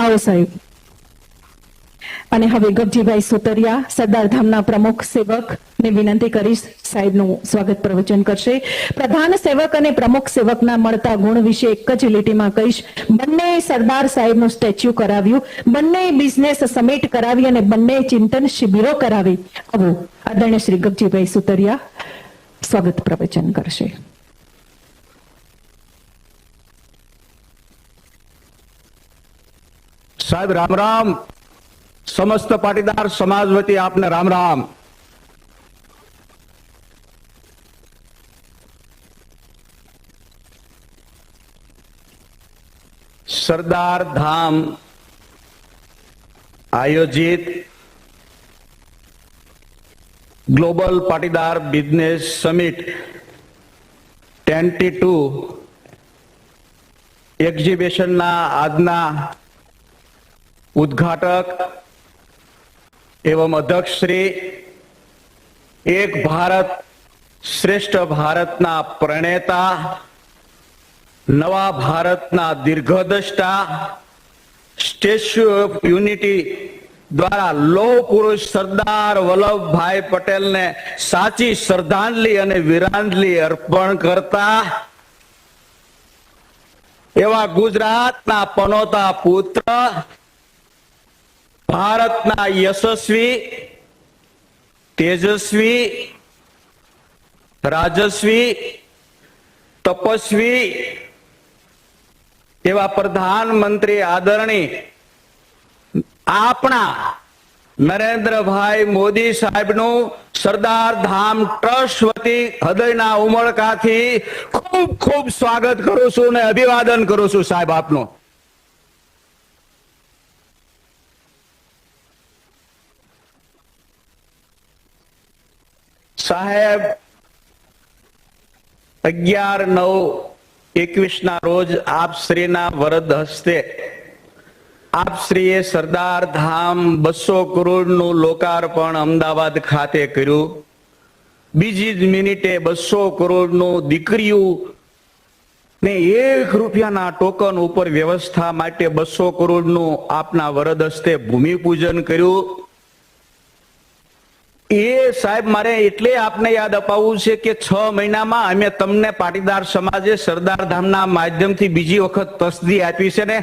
આવો સાહેબ. અને હવે ગગજીભાઈ સોતરિયા સરદાર ધામના પ્રમુખ સેવક ને વિનંતી કરીશ સાહેબનું સ્વાગત પ્રવચન કરશે. પ્રધાન સેવક અને પ્રમુખ સેવકના મળતા ગુણ વિશે એક જ લીટીમાં કહીશ. બંને સરદાર સાહેબનું સ્ટેચ્યુ કરાવ્યું, બંને બિઝનેસ સમિટ કરાવી અને બંને ચિંતન શિબિરો કરાવી. આવો આદરણીય શ્રી ગગજીભાઈ સોતરિયા સ્વાગત પ્રવચન કરશે. साहब राम राम. समस्त पाटीदार समाज वती आपने राम राम. सरदार धाम आयोजित global Patidar business summit 22 exhibition ना आजना उद्घाटक एवं अध्यक्ष श्री एक भारत श्रेष्ठ भारतना प्रणेता नवा भारतना दीर्घदृष्टा स्टेच्यू ऑफ यूनिटी द्वारा लोह पुरुष सरदार वल्लभ भाई पटेल ने साची श्रद्धांजलि और वीरांजलि अर्पण करता एवा गुजरातना पनोता पुत्र भारतना यशस्वी तेजस्वी राजस्वी तपस्वी एवा प्रधानमंत्री आदरणीय आपना नरेंद्र भाई मोदी साहेब नु सरदार धाम ट्रस्ट वती हृदयना उमळकाथी खूब खूब स्वागत करू छू ने अभिवादन करू छू साहेब आपनो. साहेब 11/9/21 ना रोज आप श्री ना वरद हस्ते आप श्रीए सरदार धाम 200 करोड़ नु लोकार्पण अमदावाद खाते कर्यु. बीजी ज मिनिटे 200 करोड़ नु दीकरीओ ने 1 रुपया ना टोकन ऊपर व्यवस्था माटे 200 करोड़ नु आपना वरद हस्ते भूमिपूजन कर्यु. ये साहेब मारे एटले आपने याद अपावવું છે કે 6 મહિનામાં અમે તમને પાટીદાર સમાજે સરદાર ધામના માધ્યમથી બીજી વખત તસદી આપી છે ને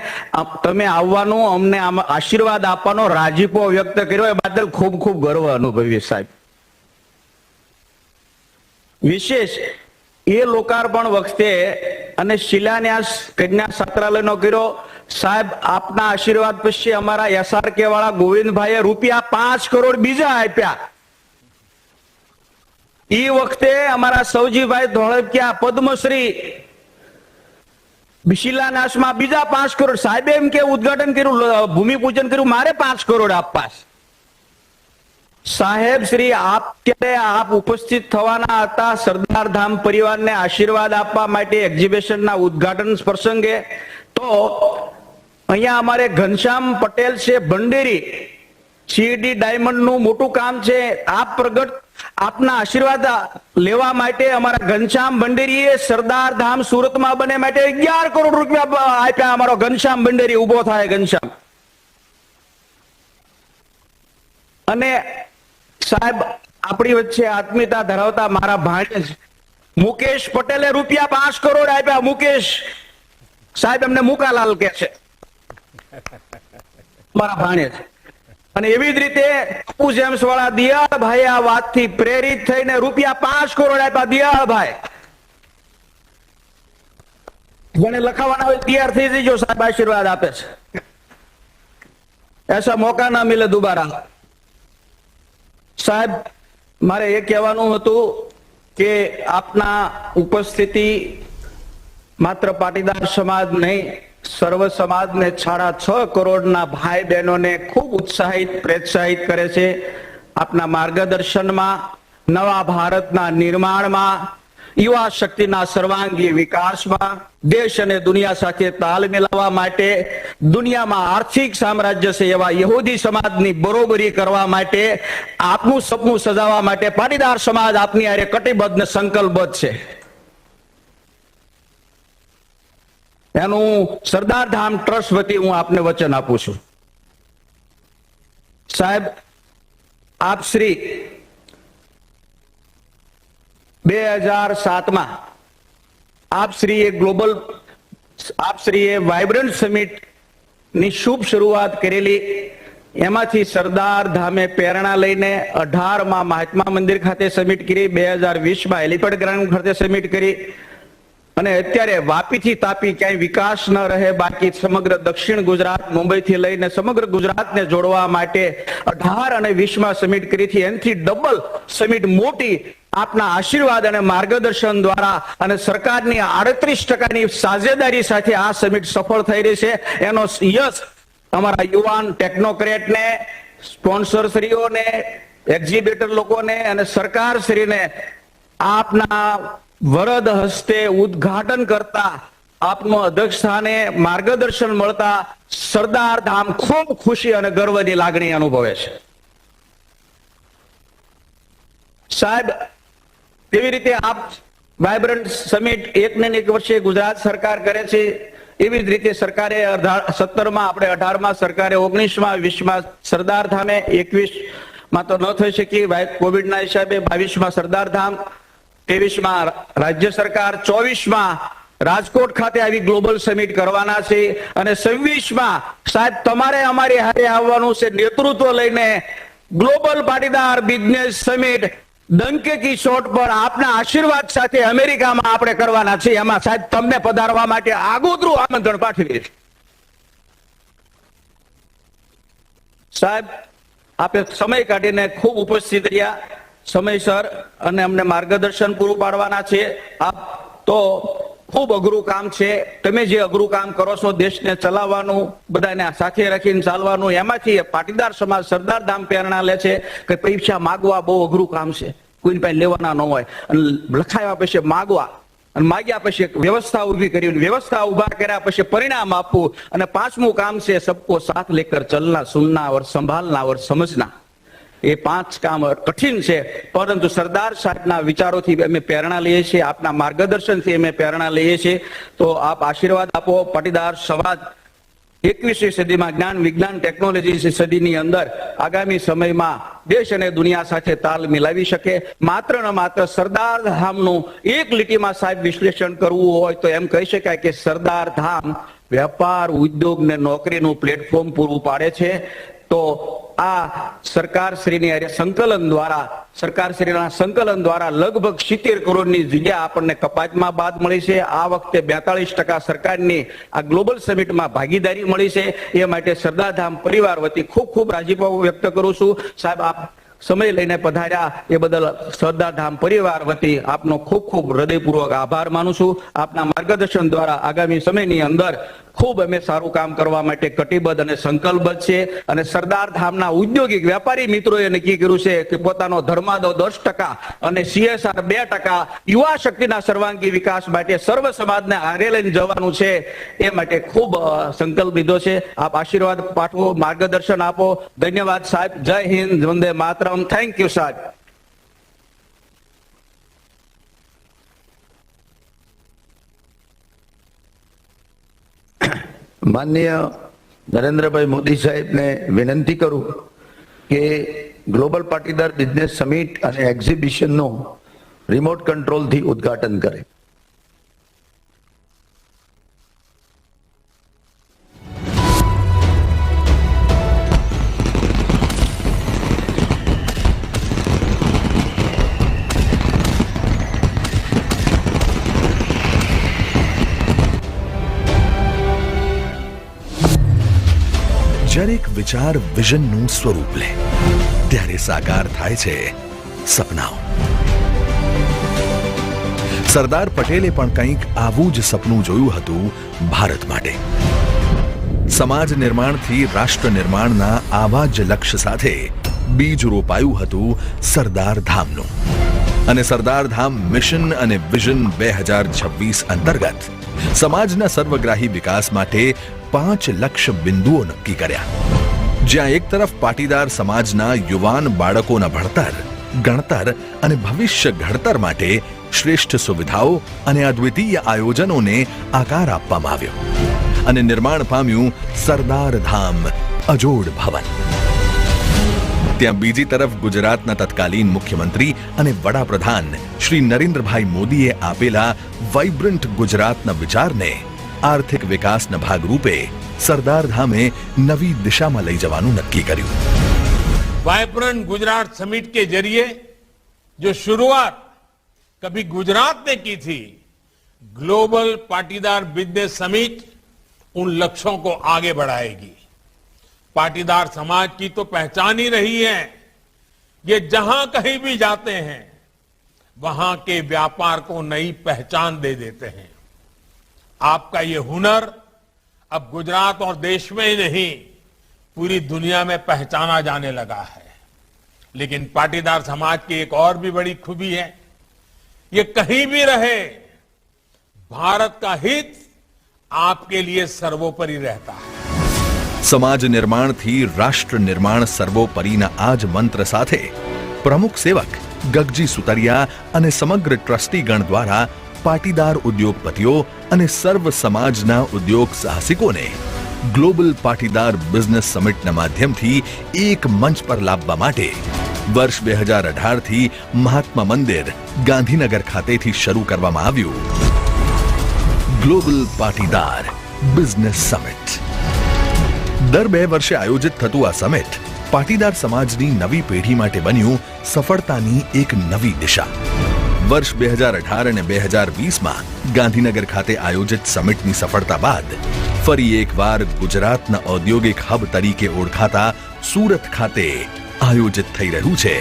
તમે આવવાનો અમને આશીર્વાદ આપવાનો રાજીપો વ્યક્ત કર્યો એ બદલ ખૂબ ખૂબ ગર્વ અનુભવીએ સાહેબ. વિશેષ એ લોકાર્પણ વખતે અને શિલાન્યાસ કન્યા છાત્રાલયનો કર્યો સાહેબ. આપના આશીર્વાદ પછી અમારા એસઆરકે વાળા ગોવિંદભાઈએ ₹5 કરોડ બીજા આપ્યા. ई वखते अमरा सौजीभाई धोळकिया पद्मश्री शिलान्यास में बीजा 5 करोड़ साहेब एम के उद्घाटन कर्यु भूमिपूजन कर्यु मारे 5 करोड़ आपवा साहेब श्री आप त्यारे आप उपस्थित थवाना हता सरदार धाम परिवार ने आशीर्वाद आपवा माटे एक्जिबिशन ना उद्घाटन प्रसंगे. तो अहींया अमारे घनश्याम पटेल छे भंडेरी सीडी डायमंड नु मोटू काम छे. आप प्रगट आपना आशीर्वाद लेवा माटे अमारा घनश्याम भंडेरीए सरदार धाम सूरत में बने माटे 11 करोड़ रुपया आप्या. अमारो घनश्याम भंडेरी उभो थाय घनश्याम. अने साहेब आपणी वच्चे आत्मीयता धरावता मारा भाणेज मुकेश पटेले ₹5 करोड़ आप्या. मुकेश साहेब एमने मुकालाल कहे छे मारा भाणेज. અને એવી જ રીતે અપુ જેમ્સ વાળા દિયાળભાઈ આ વાતથી પ્રેરિત થઈને ₹5 કરોડ આપ્યા. દિયાળભાઈ જેને લખાવાના હોય તૈયાર થઈ જજો સાહેબ આશીર્વાદ આપે છે. ऐसा मौका ना मिले दोबारा. साहेब मारे ये कहेवानुं हतुं के आपना उपस्थिति मात्र पाटीदार समाज नहीं सर्व समाज ने 6.5 करोड़ ना भाई बहनों ने खूब उत्साहित प्रोत्साहित करे छे. अपना मार्गदर्शन में नवा भारत ना निर्माण में युवा शक्ति ना सर्वांगी विकास में देश और दुनिया साथे ताल मिलावा माटे दुनिया में आर्थिक साम्राज्य से एवा यहूदी समाज नी बरोबरी करवा माटे आपनु सपनु सजावा माटे पाटीदार समाज आपनी हारे कटिबद्ध ने संकल्पबद्ध छे. એનું સરદાર ધામ ટ્રસ્ટ વતી હું આપને વચન આપું છું. સાહેબ, આપ શ્રી 2007 આપ શ્રીએ વાઇબ્રન્ટ સમિટ ની શુભ શરૂઆત કરેલી. એમાંથી સરદાર ધામે પ્રેરણા લઈને 18 મહાત્મા મંદિર ખાતે સમિટ કરી, 2020 હેલિપેડ ગ્રાઉન્ડ ખાતે સમિટ કરી અને અત્યારે વાપીથી તાપી ક્યાંય વિકાસ ન રહે બાકી સમગ્ર દક્ષિણ ગુજરાત મુંબઈથી લઈને સમગ્ર ગુજરાતને જોડવા માટે 18 અને 20 સમિટ કરી હતી. એનાથી ડબલ સમિટ મોટી આપના આશીર્વાદ અને માર્ગદર્શન દ્વારા અને સરકારની 38% સાજેદારી સાથે આ સમિટ સફળ થઈ રહી છે. એનો યશ અમારા યુવાન ટેકનોક્રેટને, સ્પોન્સરશ્રીઓને, એક્ઝિબિટર લોકોને અને સરકારશ્રીને આપના વરદ હસ્તે ઉદ્ઘાટન કરતા આપનો અધ્યક્ષ સ્થાને માર્ગદર્શન મળતા સરદાર ધામ ખૂબ ખુશી અને ગર્વની લાગણી અનુભવે છે. સાહેબ, તેવી રીતે આપ વાઇબ્રન્ટ સમિટ એક ને એક વર્ષે ગુજરાત સરકાર કરે છે, એવી જ રીતે સરકારે 17 આપણે 18 સરકારે 19 20 સરદાર ધામે, 21 તો ન થઈ શકી કોવિડના હિસાબે, 22 સરદાર ધામ, 23 રાજ્ય સરકાર, 24 રાજકોટ ખાતે આવી ગ્લોબલ સમિટ કરવાના છે અને 26 સાહેબ તમારે અમારી હારે આવવાનું છે નેતૃત્વ લઈને ગ્લોબલ પાટીદાર બિઝનેસ સમિટ ડંકે કી ચોટ પર આપના આશીર્વાદ સાથે અમેરિકામાં આપણે કરવાના છે. એમાં સાહેબ તમને પધારવા માટે આગોતરું આમંત્રણ પાઠવીએ છીએ. સાહેબ, આપે સમય કાઢીને ખૂબ ઉપસ્થિત રહ્યા, સમયસર અને અમને માર્ગદર્શન પૂરું પાડવાના છે. આપ તો ખૂબ અઘરું કામ છે. તમે જે અઘરું કામ કરો છો દેશને ચલાવવાનું, બધાને સાથે રાખીને ચાલવાનું, એમાંથી પાટીદાર સમાજ સરદાર ધામ પ્રેરણા લે છે કે પૈસા માગવા બહુ અઘરું કામ છે. કોઈ પાસે લેવાના ન હોય અને લખાયા પછી માગવા અને માગ્યા પછી વ્યવસ્થા ઉભી કરી, વ્યવસ્થા ઉભા કર્યા પછી પરિણામ આપવું અને 5મું કામ છે સબકો સાથ લેકર ચલના, સુનના और संभालना और समझना. એ 5 કામ કઠિન છે, પરંતુ સરદાર સાહેબના વિચારોથી અમે પ્રેરણા લઈએ છીએ, આપના માર્ગદર્શનથી અમે પ્રેરણા લઈએ છીએ. તો આપ આશીર્વાદ આપો. પાટીદાર સમાજ 21મી સદીમાં જ્ઞાન વિજ્ઞાન ટેકનોલોજી સદીની અંદર આગામી સમયમાં દેશ અને દુનિયા સાથે તાલ મિલાવી શકે. માત્ર ને માત્ર સરદાર ધામનું એક લીટીમાં સાહેબ વિશ્લેષણ કરવું હોય તો એમ કહી શકાય કે સરદાર ધામ વેપાર, ઉદ્યોગ ને નોકરીનું પ્લેટફોર્મ પૂરું પાડે છે. તો આ સરકારશ્રીની સંકલન દ્વારા લગભગ 70 કરોડની જગ્યા આપણને કપાતમાં બાદ મળી છે. આ વખતે 42% સરકારની આ ગ્લોબલ સમિટમાં ભાગીદારી મળી છે. એ માટે સરદાર ધામ પરિવાર વતી ખૂબ ખૂબ રાજીપો વ્યક્ત કરું છું. સાહેબ, આપ સમય લઈને પધાર્યા એ બદલ સરદાર ધામ પરિવાર વતી આપનો ખૂબ ખૂબ હૃદયપૂર્વક આભાર માનું છું. આપના માર્ગદર્શન દ્વારા આગામી સમયની અંદર ખૂબ અમે સારું કામ કરવા માટે કટિબદ્ધ અને સંકલ્પબદ્ધ છે. અને સરદાર ધામના ઔદ્યોગિક વેપારી મિત્રોએ નક્કી કર્યું છે કે પોતાનો ધર્માદો 10% અને CSR 2% યુવા શક્તિના સર્વાંગી વિકાસ માટે સર્વ સમાજને હારે લઈને જવાનું છે. એ માટે ખૂબ સંકલ્પ લીધો છે. આપ આશીર્વાદ પાઠવો, માર્ગદર્શન આપો. ધન્યવાદ સાહેબ. જય હિન્દ, વંદે માતરમ. થેન્ક યુ સાહેબ. માનનીય નરેન્દ્રભાઈ મોદી સાહેબને વિનંતી કરું કે ગ્લોબલ પાટીદાર બિઝનેસ સમિટ અને એક્ઝિબિશનનું રિમોટ કંટ્રોલથી ઉદ્ઘાટન કરે. જ્યારે એક વિચાર વિઝનનું સ્વરૂપ લે ત્યારે સાકાર થાય છે સપનાઓ. સરદાર પટેલે પણ કંઈક આવું જ સપનું જોયું હતું ભારત માટે. સમાજ નિર્માણથી રાષ્ટ્ર નિર્માણના આવા જ લક્ષ્ય સાથે બીજ રોપાયું હતું સરદાર ધામનું. અને સરદાર ધામ મિશન અને વિઝન 2026 અંતર્ગત સમાજના સર્વગ્રાહી વિકાસ માટે 5 લક્ષ્ય બિંદુઓ નક્કી કર્યા. જ્યાં એક તરફ પાટીદાર સમાજના યુવાન બાળકોના ભણતર ગણતર અને ભવિષ્ય ઘડતર માટે શ્રેષ્ઠ સુવિધાઓ અને અદ્વિતીય આયોજનોને આકાર આપવામાં આવ્યો અને નિર્માણ પામ્યું સરદાર ધામ અજોડ ભવન. ત્યાં બીજી તરફ ગુજરાતના તત્કાલીન મુખ્યમંત્રી અને વડાપ્રધાન શ્રી નરેન્દ્રભાઈ મોદીએ આપેલા વાઇબ્રન્ટ ગુજરાતના વિચારને આર્થિક વિકાસના ભાગરૂપે સરદાર ધામે નવી દિશામાં લઈ જવાનું નક્કી કર્યું. वाइब्रेंट गुजरात समिट के जरिए जो शुरुआत कभी गुजरात ने की थी, ग्लोबल पाटीदार बिजनेस समिट उन लक्ष्यों को आगे बढ़ाएगी. पाटीदार समाज की तो पहचान ही रही है, ये जहां कहीं भी जाते हैं वहां के व्यापार को नई पहचान दे देते हैं. आपका ये हुनर अब गुजरात और देश में ही नहीं पूरी दुनिया में पहचाना जाने लगा है. लेकिन पाटीदार समाज की एक और भी बड़ी खूबी है, ये कहीं भी रहे भारत का हित आपके लिए सर्वोपरि रहता है. સમાજ નિર્માણથી રાષ્ટ્ર નિર્માણ સર્વોપરીના આ જ મંત્ર સાથે પ્રમુખ સેવક ગગજી સુતરિયા અને સમગ્ર ટ્રસ્ટીગણ દ્વારા પાટીદાર ઉદ્યોગપતિઓ અને સર્વ સમાજના ઉદ્યોગ સાહસિકોને ગ્લોબલ પાટીદાર બિઝનેસ સમિટના માધ્યમથી એક મંચ પર લાવવા માટે વર્ષ 2018 થી મહાત્મા મંદિર ગાંધીનગર ખાતેથી શરૂ કરવામાં આવ્યું ગ્લોબલ પાટીદાર બિઝનેસ સમિટ. દર 2 વર્ષે આયોજિત થતું આ સમિટ પાટીદાર સમાજની નવી પેઢી માટે બન્યું સફળતાની એક નવી દિશા. વર્ષ 2018 અને 2020માં ગાંધીનગર ખાતે આયોજિત સમિટની સફળતા બાદ ફરી એકવાર ગુજરાતના ઔદ્યોગિક હબ તરીકે ઓળખાતા સુરત ખાતે આયોજિત થઈ રહ્યું છે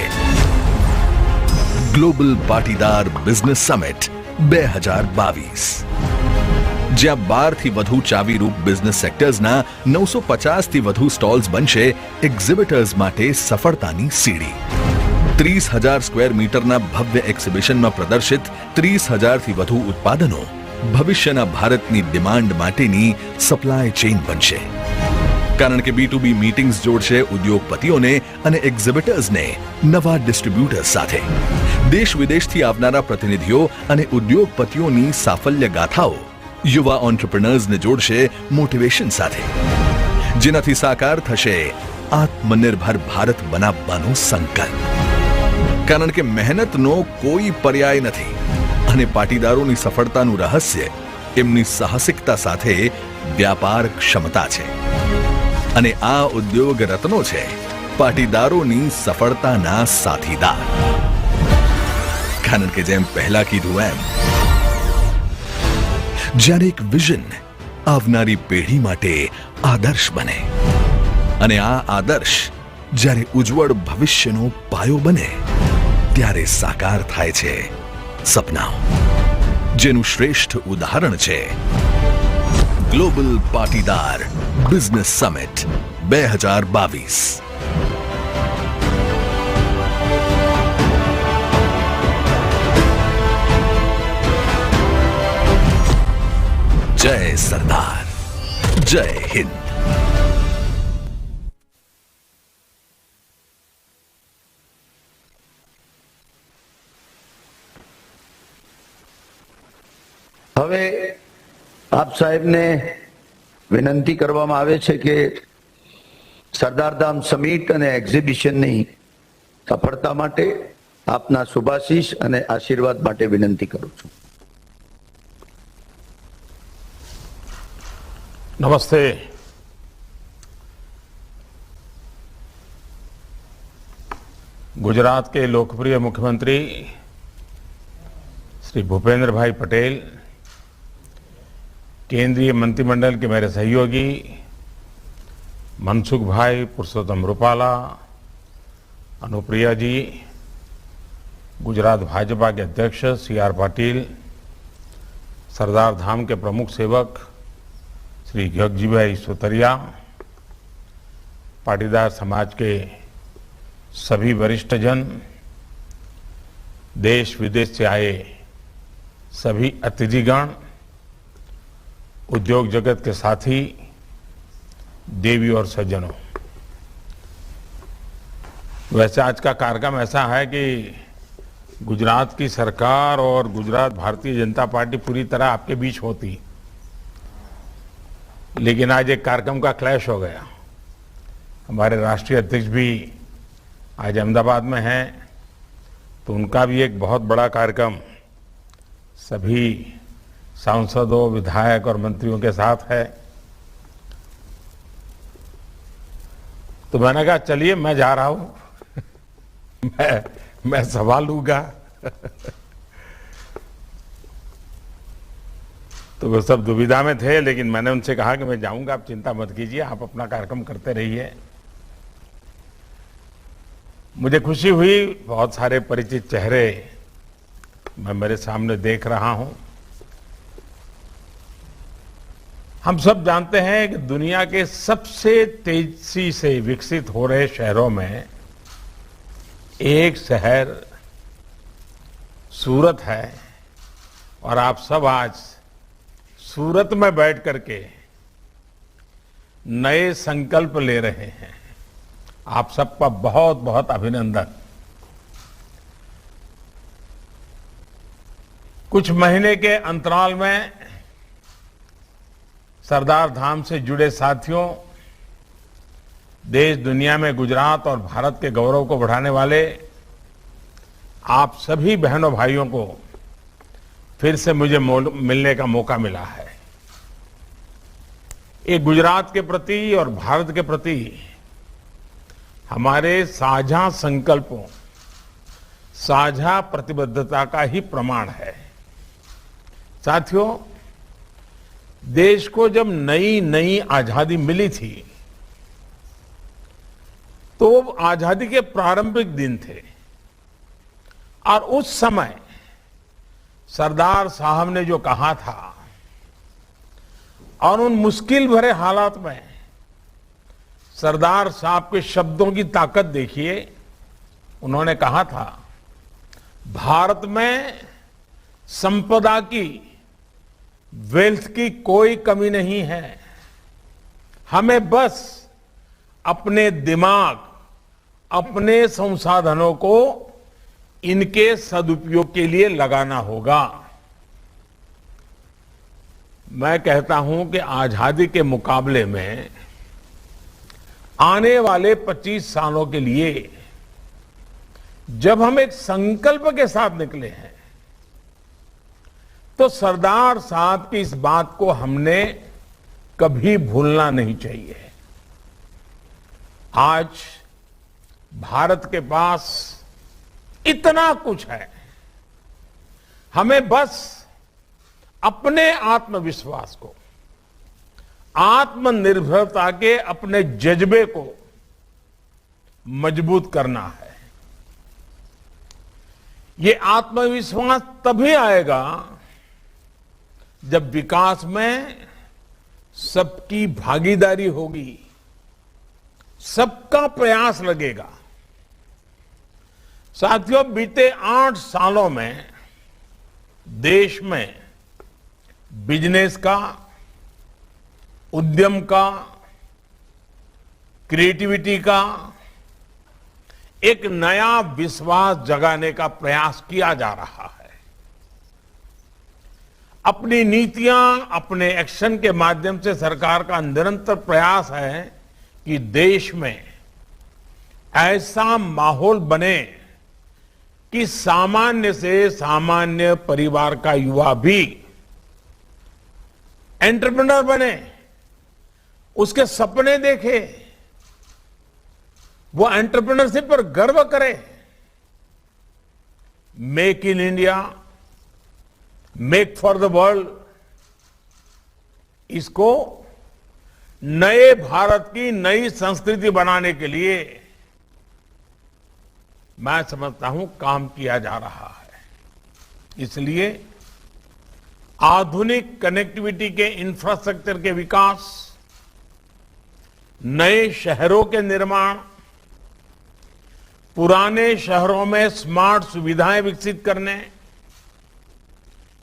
ગ્લોબલ પાટીદાર બિઝનેસ સમિટ 2022, જ્યાં 12 થી વધુ ચાવીરૂપ બિઝનેસ સેક્ટર્સના 950 થી વધુ સ્ટોલ્સ બનશે એક્ઝિબિટર્સ માટે સફળતાની સીડી. 30,000 સ્ક્વેર મીટરના ભવ્ય એક્ઝિબિશનમાં પ્રદર્શિત 30,000 થી વધુ ઉત્પાદનો ભવિષ્યના ભારતની ડિમાન્ડ માટેની સપ્લાય ચેઇન બનશે. કારણ કે B2B મીટિંગ્સ જોડશે ઉદ્યોગપતિઓને અને એક્ઝિબિટર્સને નવા ડિસ્ટ્રીબ્યુટર્સ સાથે. દેશ વિદેશથી આવનારા પ્રતિનિધિઓ અને ઉદ્યોગપતિઓની સાફલ્ય ગાથાઓ યુવા ઓન્ટરપ્રિનર્સને જોડશે મોટિવેશન સાથે, જેનાથી સાકાર થશે આત્મનિર્ભર ભારત બનાવવાનો સંકલ્પ. કારણ કે મહેનતનો કોઈ પર્યાય નથી અને પાટીદારોની સફળતાનું રહસ્ય એમની સાહસિકતા સાથે વ્યાપાર ક્ષમતા છે. અને આ ઉદ્યોગ રત્નો છે પાટીદારોની સફળતાના સાથીદાર. કારણ કે જેમ પહેલા કીધું એમ, જ્યારે એક વિઝન આવનારી પેઢી માટે આદર્શ બને અને આ આદર્શ જ્યારે ઉજ્જવળ ભવિષ્યનો પાયો બને ત્યારે સાકાર થાય છે સપનાઓ, જેનું શ્રેષ્ઠ ઉદાહરણ છે ગ્લોબલ પાટીદાર બિઝનેસ સમિટ 2022. જય સરદાર, જય હિન્દ. હવે આપ સાહેબને વિનંતી કરવામાં આવે છે કે સરદારધામ સમિટ અને એક્ઝિબિશનની સફળતા માટે આપના શુભાશીષ અને આશીર્વાદ માટે વિનંતી કરું છું. नमस्ते. गुजरात के लोकप्रिय मुख्यमंत्री श्री भूपेंद्र भाई पटेल, केंद्रीय मंत्रिमंडल के मेरे सहयोगी मनसुख भाई पुरुषोत्तम रूपाला, अनुप्रिया जी, गुजरात भाजपा के अध्यक्ष CR पाटिल, सरदार धाम के प्रमुख सेवक श्री गगजीभाई सुतरिया, पाटीदार समाज के सभी वरिष्ठ जन, देश विदेश से आए सभी अतिथिगण, उद्योग जगत के साथी, देवी और सज्जनों, वैसे आज का कार्यक्रम ऐसा है कि गुजरात की सरकार और गुजरात भारतीय जनता पार्टी पूरी तरह आपके बीच होती, लेकिन आज एक कार्यक्रम का क्लैश हो गया। हमारे राष्ट्रीय अध्यक्ष भी आज अहमदाबाद में हैं, तो उनका भी एक बहुत बड़ा कार्यक्रम सभी सांसदों, विधायक और मंत्रियों के साथ है। तो मैंने कहा चलिए मैं जा रहा हूं मैं सवाल लूंगा तो वो सब दुविधा में थे, लेकिन मैंने उनसे कहा कि मैं जाऊंगा, आप चिंता मत कीजिए, आप अपना कार्यक्रम करते रहिए। मुझे खुशी हुई, बहुत सारे परिचित चेहरे मैं मेरे सामने देख रहा हूं। हम सब जानते हैं कि दुनिया के सबसे तेजी से विकसित हो रहे शहरों में एक शहर सूरत है, और आप सब आज सूरत में बैठ करके नए संकल्प ले रहे हैं। आप सबका बहुत बहुत अभिनंदन। कुछ महीने के अंतराल में सरदार धाम से जुड़े साथियों, देश दुनिया में गुजरात और भारत के गौरव को बढ़ाने वाले आप सभी बहनों भाइयों को फिर से मुझे मिलने का मौका मिला है। ये गुजरात के प्रति और भारत के प्रति हमारे साझा संकल्पों, साझा प्रतिबद्धता का ही प्रमाण है। साथियों, देश को जब नई नई आजादी मिली थी तो वो आजादी के प्रारंभिक दिन थे, और उस समय सरदार साहब ने जो कहा था, और उन मुश्किल भरे हालात में सरदार साहब के शब्दों की ताकत देखिए। उन्होंने कहा था, भारत में संपदा की, वेल्थ की कोई कमी नहीं है, हमें बस अपने दिमाग, अपने संसाधनों को इनके सदुपयोग के लिए लगाना होगा। मैं कहता हूं कि आजादी के मुकाबले में आने वाले 25 सालों के लिए जब हम एक संकल्प के साथ निकले हैं, तो सरदार साहब की इस बात को हमने कभी भूलना नहीं चाहिए। आज भारत के पास इतना कुछ है, हमें बस अपने आत्मविश्वास को, आत्मनिर्भरता के अपने जज्बे को मजबूत करना है। ये आत्मविश्वास तभी आएगा जब विकास में सबकी भागीदारी होगी, सबका प्रयास लगेगा। साथियों, बीते 8 सालों में देश में बिजनेस का, उद्यम का, क्रिएटिविटी का एक नया विश्वास जगाने का प्रयास किया जा रहा है। अपनी नीतियां, अपने एक्शन के माध्यम से सरकार का निरंतर प्रयास है कि देश में ऐसा माहौल बने कि सामान्य से सामान्य परिवार का युवा भी एंटरप्रेन्योर बने, उसके सपने देखे, वो एंटरप्रेन्योरशिप पर गर्व करे। Make in India, make for the world, इसको नए भारत की नई संस्कृति बनाने के लिए मैं समझता हूं काम किया जा रहा है। इसलिए आधुनिक कनेक्टिविटी के इंफ्रास्ट्रक्चर के विकास, नए शहरों के निर्माण, पुराने शहरों में स्मार्ट सुविधाएं विकसित करने,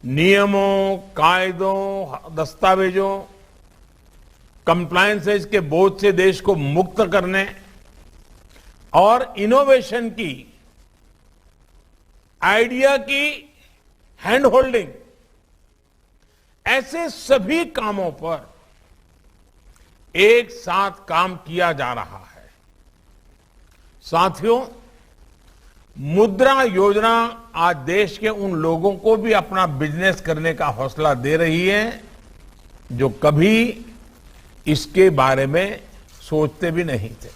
नियमों, कायदों, दस्तावेजों, कंप्लायंसेस के बोझ से देश को मुक्त करने, और इनोवेशन की, आइडिया की हैंड होल्डिंग, ऐसे सभी कामों पर एक साथ काम किया जा रहा है। साथियों, मुद्रा योजना आज देश के उन लोगों को भी अपना बिजनेस करने का हौसला दे रही है जो कभी इसके बारे में सोचते भी नहीं थे।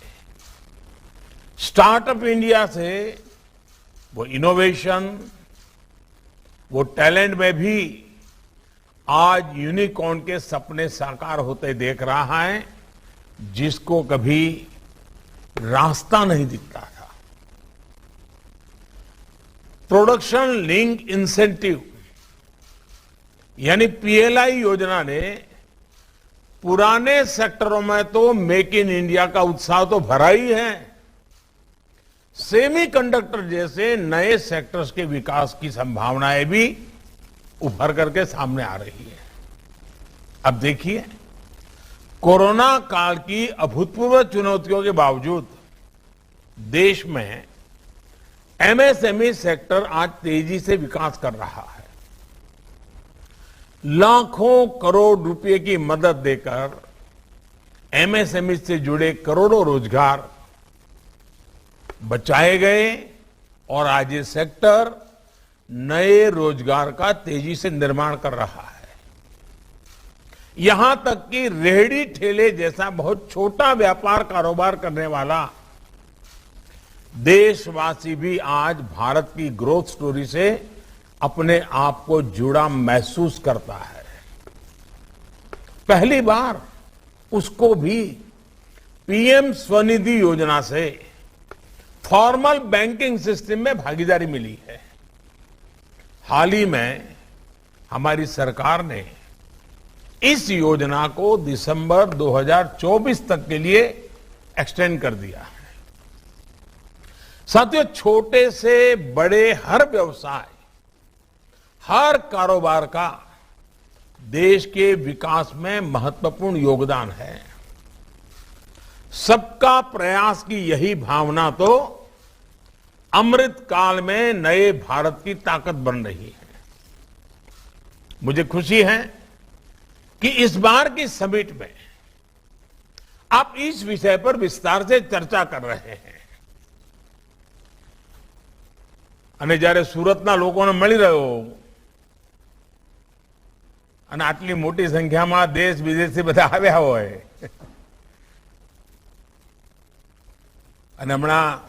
स्टार्टअप इंडिया से वो इनोवेशन, वो टैलेंट में भी आज यूनिकॉर्न के सपने साकार होते देख रहा है, जिसको कभी रास्ता नहीं दिखता था। प्रोडक्शन लिंक इंसेंटिव यानी पीएलआई योजना ने पुराने सेक्टरों में तो मेक इन इंडिया का उत्साह तो भरा ही है, सेमीकंडक्टर जैसे नए सेक्टर्स के विकास की संभावनाएं भी उभर करके सामने आ रही है। अब देखिए, कोरोना काल की अभूतपूर्व चुनौतियों के बावजूद देश में एमएसएमई सेक्टर आज तेजी से विकास कर रहा है। लाखों करोड़ रुपए की मदद देकर एमएसएमई से जुड़े करोड़ों रोजगार बचाए गए और आज ये सेक्टर नए रोजगार का तेजी से निर्माण कर रहा है। यहां तक कि रेहड़ी ठेले जैसा बहुत छोटा व्यापार कारोबार करने वाला देशवासी भी आज भारत की ग्रोथ स्टोरी से अपने आप को जुड़ा महसूस करता है। पहली बार उसको भी पीएम स्वनिधि योजना से फॉर्मल बैंकिंग सिस्टम में भागीदारी मिली है। हाल ही में हमारी सरकार ने इस योजना को दिसंबर 2024 तक के लिए एक्सटेंड कर दिया है। साथियों, छोटे से बड़े हर व्यवसाय, हर कारोबार का देश के विकास में महत्वपूर्ण योगदान है। सबका प्रयास की यही भावना तो अमृत काल में नए भारत की ताकत बन रही है। मुझे खुशी है कि इस बार की समिट में आप इस विषय पर विस्तार से चर्चा कर रहे हैं અને જ્યારે સુરતના લોકોને મળી રહ્યો અને આટલી મોટી સંખ્યામાં દેશ વિદેશથી બધા આવ્યા હોય અને હમણાં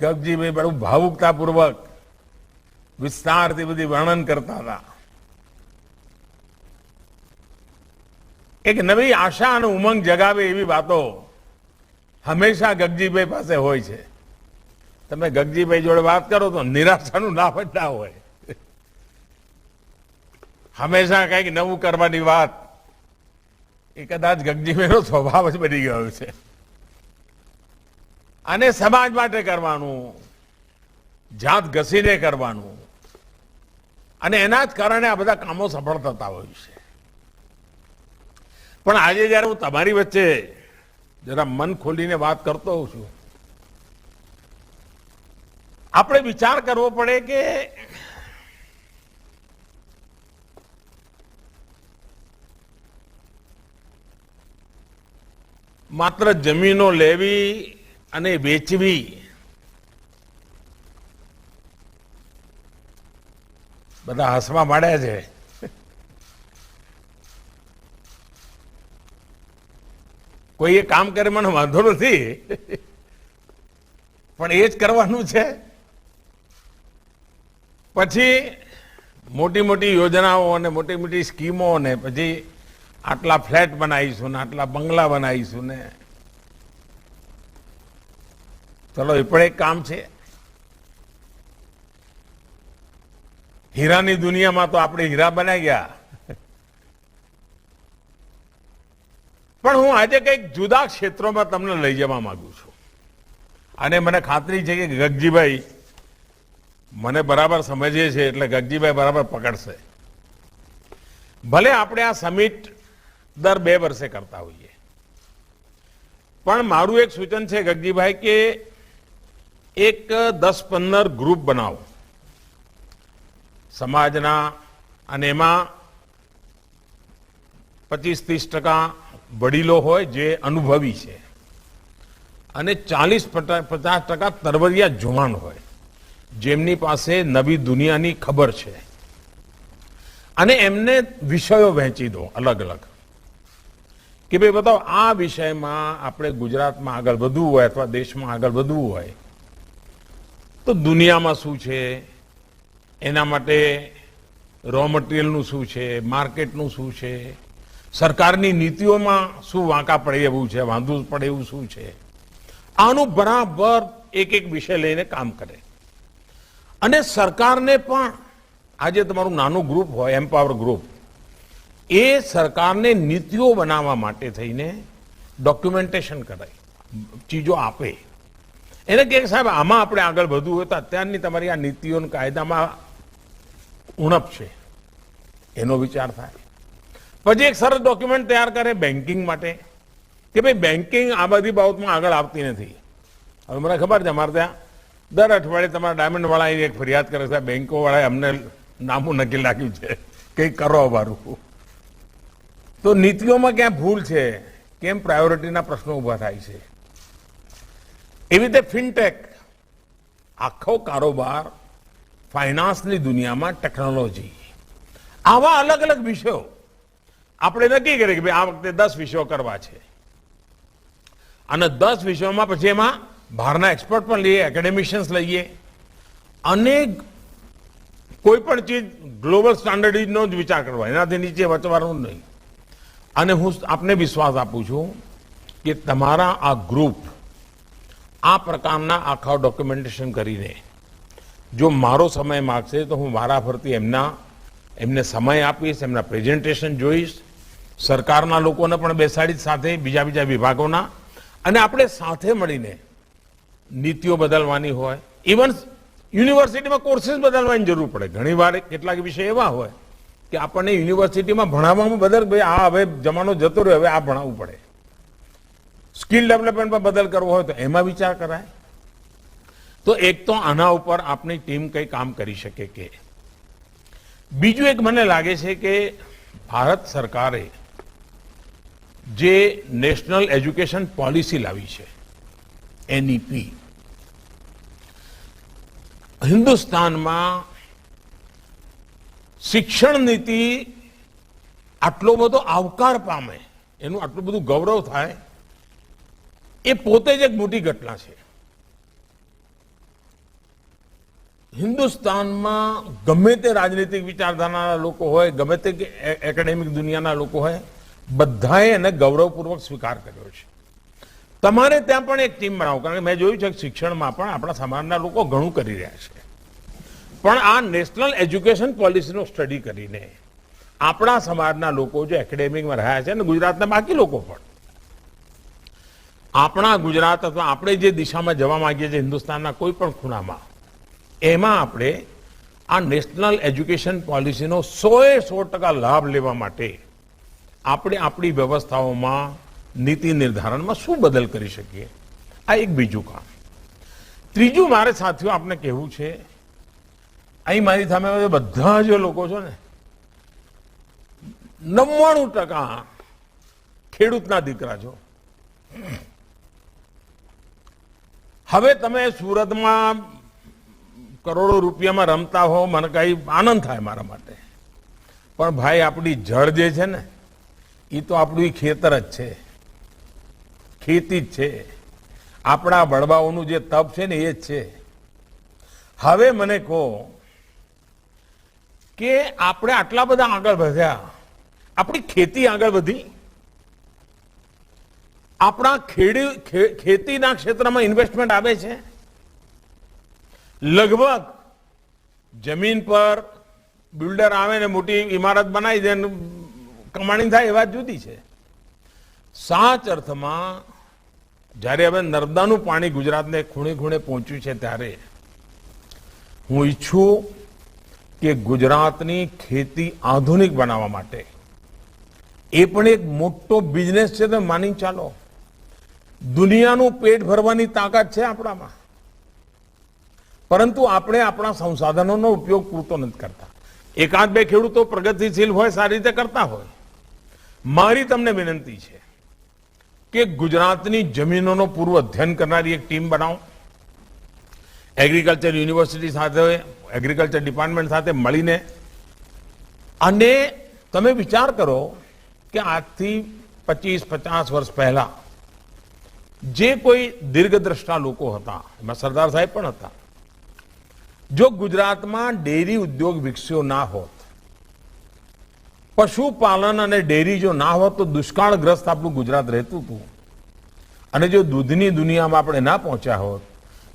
ગગજીભાઈ બહુ ભાવુકતાપૂર્વક વિસ્તારથી બધી વર્ણન કરતા હતા। એક નવી આશા અને ઉમંગ જગાવે એવી વાતો હંમેશા ગગજીભાઈ પાસે હોય છે। તમે ગગજીભાઈ જોડે વાત કરો તો નિરાશાનું નામ જ ના હોય। હંમેશા કંઈક નવું કરવાની વાત એ કદાચ ગગજીભાઈનો સ્વભાવ જ બની ગયો છે અને સમાજ માટે કરવાનું, જાત ઘસીને કરવાનું અને એના જ કારણે આ બધા કામો સફળ થતા હોય છે। પણ આજે જયારે હું તમારી વચ્ચે જરા મન ખોલીને વાત કરતો હોઉં છું, આપણે વિચાર કરવો પડે કે માત્ર જમીનો લેવી અને વેચવી બધા હસવા માંડ્યા છે। કોઈ એ કામ કરે મને વાંધો નથી, પણ એ જ કરવાનું છે। પછી મોટી મોટી યોજનાઓ અને મોટી મોટી સ્કીમો ને પછી આટલા ફ્લેટ બનાવીશું ને આટલા બંગલા બનાવીશું ને, ચલો એ પણ એક કામ છે। હીરાની દુનિયામાં તો આપણે હીરા બનાવી ગયા, પણ હું આજે કંઈક જુદા ક્ષેત્રોમાં તમને લઈ જવા માંગુ છું અને મને ખાતરી છે કે ગગજીભાઈ મને બરાબર સમજે છે એટલે ગગજીભાઈ બરાબર પકડશે। ભલે આપણે આ સમિટ દર 2 વર્ષે કરતા હોઈએ, પણ મારું એક સૂચન છે ગગજીભાઈ કે એક 10-15 ગ્રુપ બનાવો સમાજના, અને એમાં 25-30% વડીલો હોય જે અનુભવી છે અને 40-50% તરવરિયા જુવાન હોય જેમની પાસે નવી દુનિયાની ખબર છે, અને એમને વિષયો વહેંચી દો અલગ અલગ કે ભાઈ બતાવો આ વિષયમાં આપણે ગુજરાતમાં આગળ વધવું હોય અથવા દેશમાં આગળ વધવું હોય તો દુનિયામાં શું છે, એના માટે રો મટીરિયલનું શું છે, માર્કેટનું શું છે, સરકારની નીતિઓમાં શું વાંકા પડે એવું છે, વાંધું પડે એવું શું છે, આનું બરાબર એક એક વિષય લઈને કામ કરે. અને સરકારને પણ આજે તમારું નાનું ગ્રુપ હોય એમ્પાવર ગ્રુપ, એ સરકારને નીતિઓ બનાવવા માટે થઈને ડોક્યુમેન્ટેશન કરાય, ચીજો આપે, એને કે સાહેબ આમાં આપણે આગળ વધવું હોય તો અત્યારની તમારી આ નીતિઓ અને કાયદામાં ઉણપ છે, એનો વિચાર થાય. પછી એક સરસ ડોક્યુમેન્ટ તૈયાર કરે બેન્કિંગ માટે કે ભાઈ બેન્કિંગ આ બધી બાબતમાં આગળ આવતી નથી. હવે મને ખબર છે અમારે ત્યાં દર અઠવાડિયે તમારા ડાયમંડ વાળા એક ફરિયાદ કરે છે, બેંકો વાળાએ અમને નામું નક્કી લાગ્યું છે, કંઈક કરો અમારું. તો નીતિઓમાં ક્યાં ભૂલ છે, કેમ પ્રાયોરિટીના પ્રશ્નો ઉભા થાય છે. એવી રીતે ફિનટેક આખો કારોબાર ફાઇનાન્સની દુનિયામાં ટેકનોલોજી, આવા અલગ અલગ વિષયો આપણે નક્કી કરીએ કે ભાઈ આ વખતે 10 વિષયો કરવા છે, અને 10 વિષયોમાં પછી એમાં બહારના એક્સપર્ટ પણ લઈએ, એકેડેમિશિયન્સ લઈએ, અને કોઈ પણ ચીજ ગ્લોબલ સ્ટાન્ડર્ડનો જ વિચાર કરવા, એનાથી નીચે વચવાનું નહીં. અને હું આપને વિશ્વાસ આપું છું કે તમારા આ ગ્રુપ આ પ્રકારના આખા ડોક્યુમેન્ટેશન કરીને જો મારો સમય માગશે તો હું વારાફરતી એમને સમય આપીશ, એમના પ્રેઝન્ટેશન જોઈશ, સરકારના લોકોને પણ બેસાડી સાથે બીજા વિભાગોના, અને આપણે સાથે મળીને નીતિઓ બદલવાની હોય. ઇવન યુનિવર્સિટીમાં કોર્સીસ બદલવાની જરૂર પડે. ઘણીવાર કેટલાક વિષય એવા હોય કે આપણને યુનિવર્સિટીમાં ભણાવવામાં ભાઈ આ હવે જમાનો જતો રહ્યો, હવે આ ભણાવવું પડે. સ્કિલ ડેવલપમેન્ટમાં બદલ કરવો હોય તો એમાં વિચાર કરાય. તો એક તો આના ઉપર આપણી ટીમ કઈ કામ કરી શકે કે. બીજું એક મને લાગે છે કે ભારત સરકારે જે નેશનલ એજ્યુકેશન પોલિસી લાવી છે એનઈપી, હિન્દુસ્તાનમાં શિક્ષણ નીતિ આટલો બધો આવકાર પામે, એનું આટલું બધું ગૌરવ થાય, એ પોતે જ એક મોટી ઘટના છે. હિન્દુસ્તાનમાં ગમે તે રાજનૈતિક વિચારધારાના લોકો હોય, ગમે તે એકેડેમિક દુનિયાના લોકો હોય, બધાએ એને ગૌરવપૂર્વક સ્વીકાર કર્યો છે. તમારે ત્યાં પણ એક ટીમ બનાવો, કારણ કે મેં જોયું છે કે શિક્ષણમાં પણ આપણા સમાજના લોકો ઘણું કરી રહ્યા છે. પણ આ નેશનલ એજ્યુકેશન પોલિસીનો સ્ટડી કરીને આપણા સમાજના લોકો જે એકેડેમિકમાં રહ્યા છે, અને ગુજરાતના બાકી લોકો પણ, આપણા ગુજરાત અથવા આપણે જે દિશામાં જવા માંગીએ છીએ હિન્દુસ્તાનના કોઈ પણ ખૂણામાં, એમાં આપણે આ નેશનલ એજ્યુકેશન પોલિસીનો 100% લાભ લેવા માટે આપણે આપણી વ્યવસ્થાઓમાં નીતિ નિર્ધારણમાં શું બદલ કરી શકીએ, આ એક બીજું કામ. ત્રીજું મારે સાથીઓ આપને કહેવું છે, અહીં મારી સામે બધા જે લોકો છો ને 99% ખેડૂતના દીકરા છો. હવે તમે સુરતમાં કરોડો રૂપિયામાં રમતા હો, મને કઈ આનંદ થાય મારા માટે, પણ ભાઈ આપણી જળ જે છે ને એ તો આપણું ખેતર જ છે, ખેતી જ છે, આપણા વડવાઓનું જે તપ છે ને એ જ છે. હવે મને કહો કે આપણે આટલા બધા આગળ વધ્યા, આપણી ખેતી આગળ વધી, આપણા ખેતીના ક્ષેત્રમાં ઇન્વેસ્ટમેન્ટ આવે છે, લગભગ જમીન પર બિલ્ડર આવે ને મોટી ઇમારત બનાવી દે, કમાણી થાય, એ વાત જુદી છે. સાચ અર્થમાં જ્યારે હવે નર્મદાનું પાણી ગુજરાતને ખૂણે ખૂણે પહોંચ્યું છે, ત્યારે હું ઈચ્છું કે ગુજરાતની ખેતી આધુનિક બનાવવા માટે એ પણ એક મોટો બિઝનેસ છે. તો માની ચાલો, દુનિયાનું પેટ ભરવાની તાકાત છે આપણામાં. પરંતુ આપણે આપણા સંસાધનોનો ઉપયોગ પૂરતો નથી કરતા. એકાદ બે ખેડૂતો પ્રગતિશીલ હોય, સારી રીતે કરતા હોય. મારી તમને વિનંતી છે કે ગુજરાતની જમીનોનો પૂર્વ અધ્યયન કરનારી એક ટીમ બનાવો. એગ્રીકલ્ચર યુનિવર્સિટી સાથે, એગ્રીકલ્ચર ડિપાર્ટમેન્ટ સાથે મળીને, અને તમે વિચાર કરો કે આજથી 25-50 વર્ષ પહેલા જે કોઈ દીર્ઘદ્રષ્ટા લોકો હતા, એમાં સરદાર સાહેબ પણ હતા, જો ગુજરાતમાં ડેરી ઉદ્યોગ વિકસ્યો ના હોત, પશુપાલન અને ડેરી જો ના હોત, તો દુષ્કાળગ્રસ્ત આપણું ગુજરાત રહેતું હતું. અને જો દૂધની દુનિયામાં આપણે ના પહોંચ્યા હોત,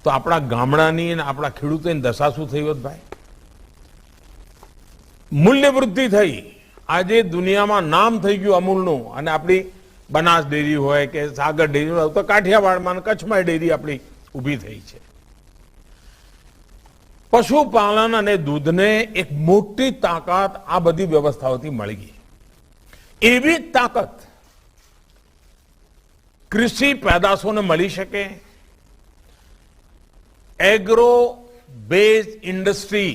તો આપણા ગામડાની અને આપણા ખેડૂતોની દશા શું થઈ હોત ભાઈ? મૂલ્ય વૃદ્ધિ થઈ, આજે દુનિયામાં નામ થઈ ગયું અમૂલનું, અને આપણી બનાસ ડેરી હોય કે સાગર ડેરી હોય, તો કાઠિયાવાડમાં અને કચ્છમાં ડેરી આપણી ઊભી થઈ છે. પશુપાલન અને દૂધને એક મોટી તાકાત આ બધી વ્યવસ્થાઓથી મળી ગઈ. એવી તાકાત કૃષિ પેદાશોને મળી શકે. એગ્રો બેઝ ઇન્ડસ્ટ્રી,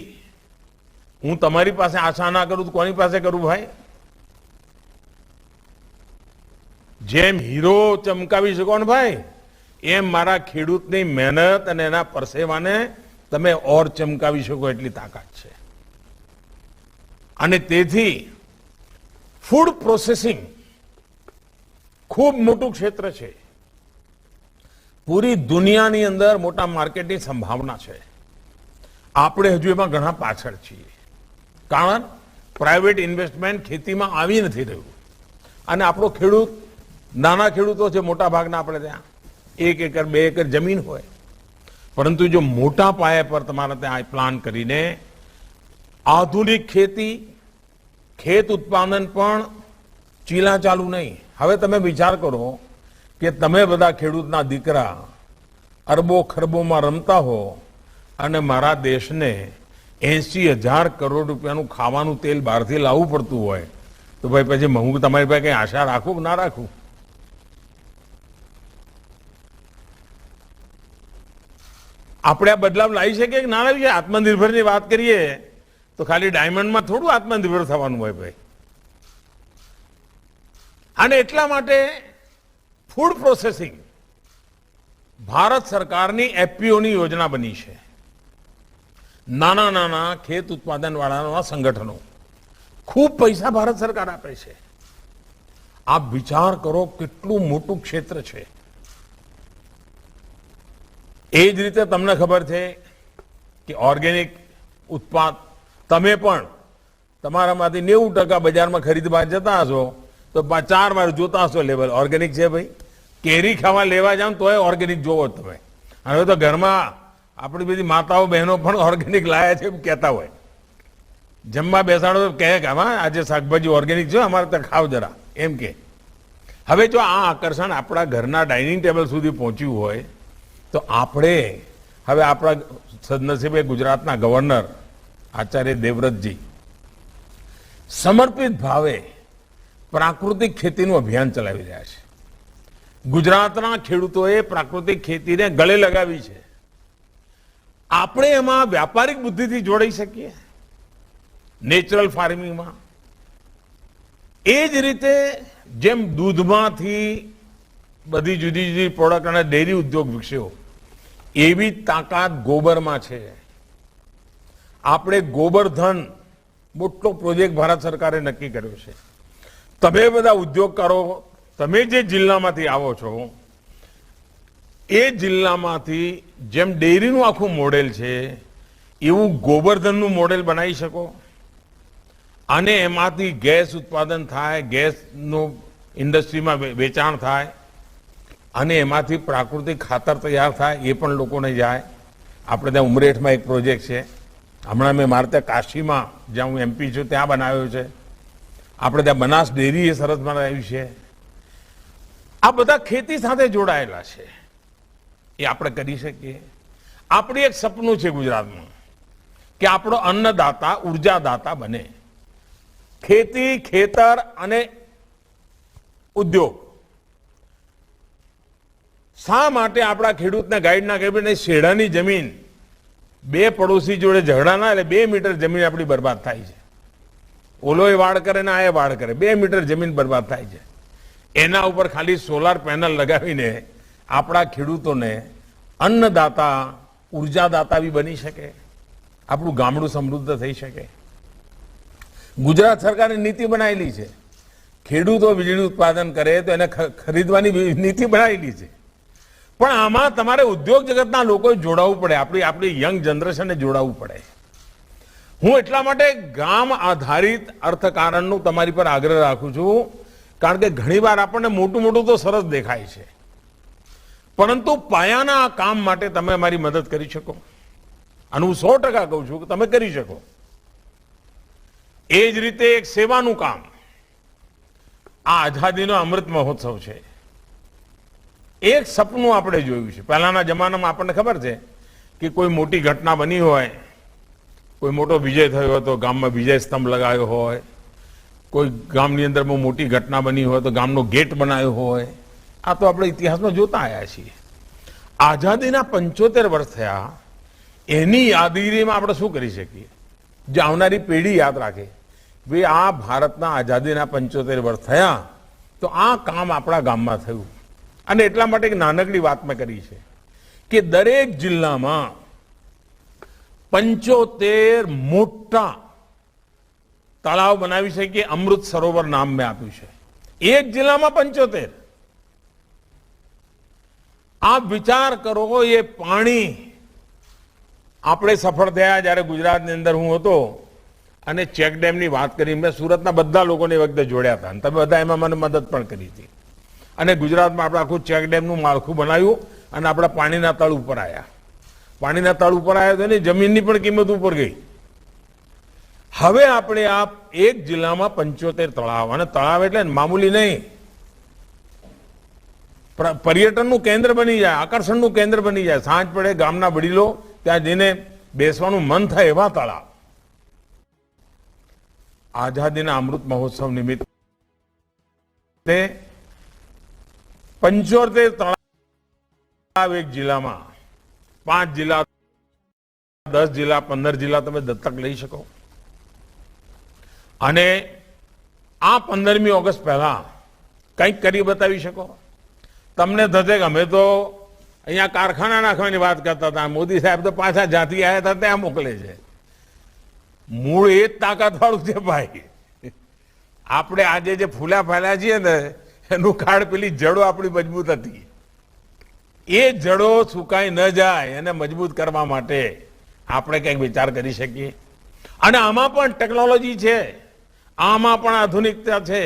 હું તમારી પાસે આશા ના કરું તો કોની પાસે કરું ભાઈ? જેમ હીરો ચમકાવી શકો ને ભાઈ, એમ મારા ખેડૂતની મહેનત અને એના પરસેવાને તમે ઓર ચમકાવી શકો એટલી તાકાત છે. અને તેથી ફૂડ પ્રોસેસિંગ ખૂબ મોટું ક્ષેત્ર છે. પૂરી દુનિયાની અંદર મોટા માર્કેટની સંભાવના છે. આપણે હજુ એમાં ઘણા પાછળ છીએ, કારણ પ્રાઇવેટ ઇન્વેસ્ટમેન્ટ ખેતીમાં આવી નથી રહ્યું. અને આપણો ખેડૂત, નાના ખેડૂતો છે મોટા ભાગના, આપણે ત્યાં 1 એકર 2 એકર જમીન હોય. પરંતુ જો મોટા પાયા પર તમારે ત્યાં પ્લાન કરીને આધુનિક ખેતી, ખેત ઉત્પાદન પણ ચીલા ચાલુ નહીં. હવે તમે વિચાર કરો કે તમે બધા ખેડૂતના દીકરા અરબો ખરબોમાં રમતા હો, અને મારા દેશને 80,000 કરોડ રૂપિયાનું ખાવાનું તેલ બહારથી લાવવું પડતું હોય, તો ભાઈ પછી હું તમારી પાસે કઈ આશા રાખું કે ના રાખું? આપણે આ બદલાવ લાવી શકીએ કે ના લાવી શકીએ? આત્મનિર્ભરની વાત કરીએ તો ખાલી ડાયમંડમાં થોડું આત્મનિર્ભર થવાનું હોય ભાઈ. અને એટલા માટે ફૂડ પ્રોસેસિંગ ભારત સરકારની એફપીઓની યોજના બની છે. નાના નાના ખેત ઉત્પાદન વાળાના સંગઠનો, ખૂબ પૈસા ભારત સરકાર આપે છે. આપ વિચાર કરો કેટલું મોટું ક્ષેત્ર છે. એ જ રીતે તમને ખબર છે કે ઓર્ગેનિક ઉત્પાદ તમે પણ તમારામાંથી 90% બજારમાં ખરીદવા જતા હશો તો 4 વાર જોતા હશો લેબલ ઓર્ગેનિક છે ભાઈ. કેરી ખાવા લેવા જાવ તોય ઓર્ગેનિક જોવો તમે. હવે તો ઘરમાં આપણી બધી માતાઓ બહેનો પણ ઓર્ગેનિક લાયા છે એમ કહેતા હોય. જમવા બેસાડો તો કહે કે હા આજે શાકભાજી ઓર્ગેનિક છે, અમારે તો ખાવ જરા એમ કે. હવે જો આ આકર્ષણ આપણા ઘરના ડાઇનિંગ ટેબલ સુધી પહોંચ્યું હોય, તો આપણે હવે આપણા સદનસીબે ગુજરાતના ગવર્નર આચાર્ય દેવવ્રતજી સમર્પિત ભાવે પ્રાકૃતિક ખેતીનું અભિયાન ચલાવી રહ્યા છે. ગુજરાતના ખેડૂતોએ પ્રાકૃતિક ખેતીને ગળે લગાવી છે. આપણે એમાં વ્યાપારિક બુદ્ધિથી જોડાઈ શકીએ, નેચરલ ફાર્મિંગમાં. એ જ રીતે જેમ દૂધમાંથી બધી જુદી જુદી પ્રોડક્ટ અને ડેરી ઉદ્યોગ વિકસ્યો, એવી તાકાત ગોબરમાં છે. આપણે ગોબરધન મોટો પ્રોજેક્ટ ભારત સરકારે નક્કી કર્યો છે. તમે બધા ઉદ્યોગકારો, તમે જે જિલ્લામાંથી આવો છો, એ જિલ્લામાંથી જેમ ડેરીનું આખું મોડેલ છે, એવું ગોબરધનનું મોડેલ બનાવી શકો. અને એમાંથી ગેસ ઉત્પાદન થાય, ગેસનું ઇન્ડસ્ટ્રીમાં વેચાણ થાય, અને એમાંથી પ્રાકૃતિક ખાતર તૈયાર થાય, એ પણ લોકોને જાય. આપણે ત્યાં ઉમરેઠમાં એક પ્રોજેક્ટ છે, હમણાં મેં મારે ત્યાં કાશીમાં, જ્યાં હું એમપી છું, ત્યાં બનાવ્યો છે. આપણે ત્યાં બનાસ ડેરી એ સરસ બનાવ્યું છે. આ બધા ખેતી સાથે જોડાયેલા છે, એ આપણે કરી શકીએ. આપણી એક સપનું છે ગુજરાતમાં કે આપણો અન્નદાતા ઉર્જાદાતા બને. ખેતી, ખેતર અને ઉદ્યોગ. શા માટે આપણા ખેડૂતને ગાઈડ ના કરી શેઢાની જમીન બે પડોશી જોડે ઝઘડા ના એટલે 2 મીટર જમીન આપણી બરબાદ થાય છે. ઓલો એ વાડ કરે ને આ એ વાડ કરે, 2 મીટર જમીન બરબાદ થાય છે. એના ઉપર ખાલી સોલાર પેનલ લગાવીને આપણા ખેડૂતોને અન્નદાતા, ઉર્જાદાતા બી બની શકે, આપણું ગામડું સમૃદ્ધ થઈ શકે. ગુજરાત સરકારે નીતિ બનાવેલી છે, ખેડૂતો વીજળી ઉત્પાદન કરે તો એને ખરીદવાની નીતિ બનાવેલી છે. પણ આમાં તમારે ઉદ્યોગ જગતના લોકોએ જોડાવવું પડે, આપણી યંગ જનરેશનને જોડાવવું પડે. હું એટલા માટે ગામ આધારિત અર્થકારણનું તમારી પર આગ્રહ રાખું છું, કારણ કે ઘણીવાર આપણને મોટું મોટું તો સરસ દેખાય છે, પરંતુ પાયાના આ કામ માટે તમે અમારી મદદ કરી શકો. અને હું 100% કહું છું કે તમે કરી શકો. એ જ રીતે એક સેવાનું કામ, આ આઝાદીનો અમૃત મહોત્સવ છે. એક સપનું આપણે જોયું છે. પહેલાના જમાનામાં આપણને ખબર છે કે કોઈ મોટી ઘટના બની હોય, કોઈ મોટો વિજય થયો હોય તો ગામમાં વિજય સ્તંભ લગાવ્યો હોય, કોઈ ગામની અંદર બહુ મોટી ઘટના બની હોય તો ગામનો ગેટ બનાવ્યો હોય. આ તો આપણે ઇતિહાસમાં જોતા આવ્યા છીએ. આઝાદીના 75 વર્ષ થયા, એની યાદગીરીમાં આપણે શું કરી શકીએ જે આવનારી પેઢી યાદ રાખે? ભાઈ, આ ભારતના આઝાદીના 75 વર્ષ થયા તો આ કામ આપણા ગામમાં થયું. અને એટલા માટે એક નાનકડી વાત મેં કરી છે કે દરેક જિલ્લામાં 75 મોટા તળાવ બનાવી શકીએ. અમૃત સરોવર નામ મેં આપ્યું છે. એક જિલ્લામાં 75. આપ વિચાર કરો, એ પાણી આપણે સફળ થયા જ્યારે ગુજરાતની અંદર હું હતો અને ચેક ડેમની વાત કરી. મેં સુરતના બધા લોકોને એ વખતે જોડ્યા હતા અને તમે બધા એમાં મને મદદ પણ કરી હતી. અને ગુજરાતમાં આપણે આખું ચેક ડેમનું માળખું બનાવ્યું અને આપણા પાણીના તળ ઉપર આવ્યા. પાણીના તળ ઉપર આવ્યા તો એની જમીનની પણ કિંમત ઉપર ગઈ. હવે આપણે આ એક જિલ્લામાં 75 તળાવ, અને તળાવ એટલે મામૂલી નહીં, પર્યટનનું કેન્દ્ર બની જાય, આકર્ષણનું કેન્દ્ર બની જાય. સાંજ પડે ગામના વડીલો ત્યાં જઈને બેસવાનું મન થાય એવા તળાવ. આઝાદીના અમૃત મહોત્સવ નિમિત્તે 75 તળાવ એક જિલ્લામાં, 5 જિલ્લા, 10 જિલ્લા, 15 જિલ્લા તમે દત્તક લઈ શકો. અને આ 15મી ઓગસ્ટ પહેલા કંઈક કરી બતાવી શકો. તમને થશે કે અમે તો અહીંયા કારખાના નાખવાની વાત કરતા હતા, મોદી સાહેબ તો પાછા જ્યાંથી આવ્યા હતા ત્યાં મોકલે છે. મૂળ એ જ તાકાતવાળું છે ભાઈ. આપણે આજે જે ફૂલા ફાલ્યા છીએ ને એનું કાળ પેલી જડો આપણી મજબૂત હતી. એ જડો સુકાઈ ન જાય એને મજબૂત કરવા માટે આપણે કંઈક વિચાર કરી શકીએ. અને આમાં પણ ટેકનોલોજી છે, આમાં પણ આધુનિકતા છે,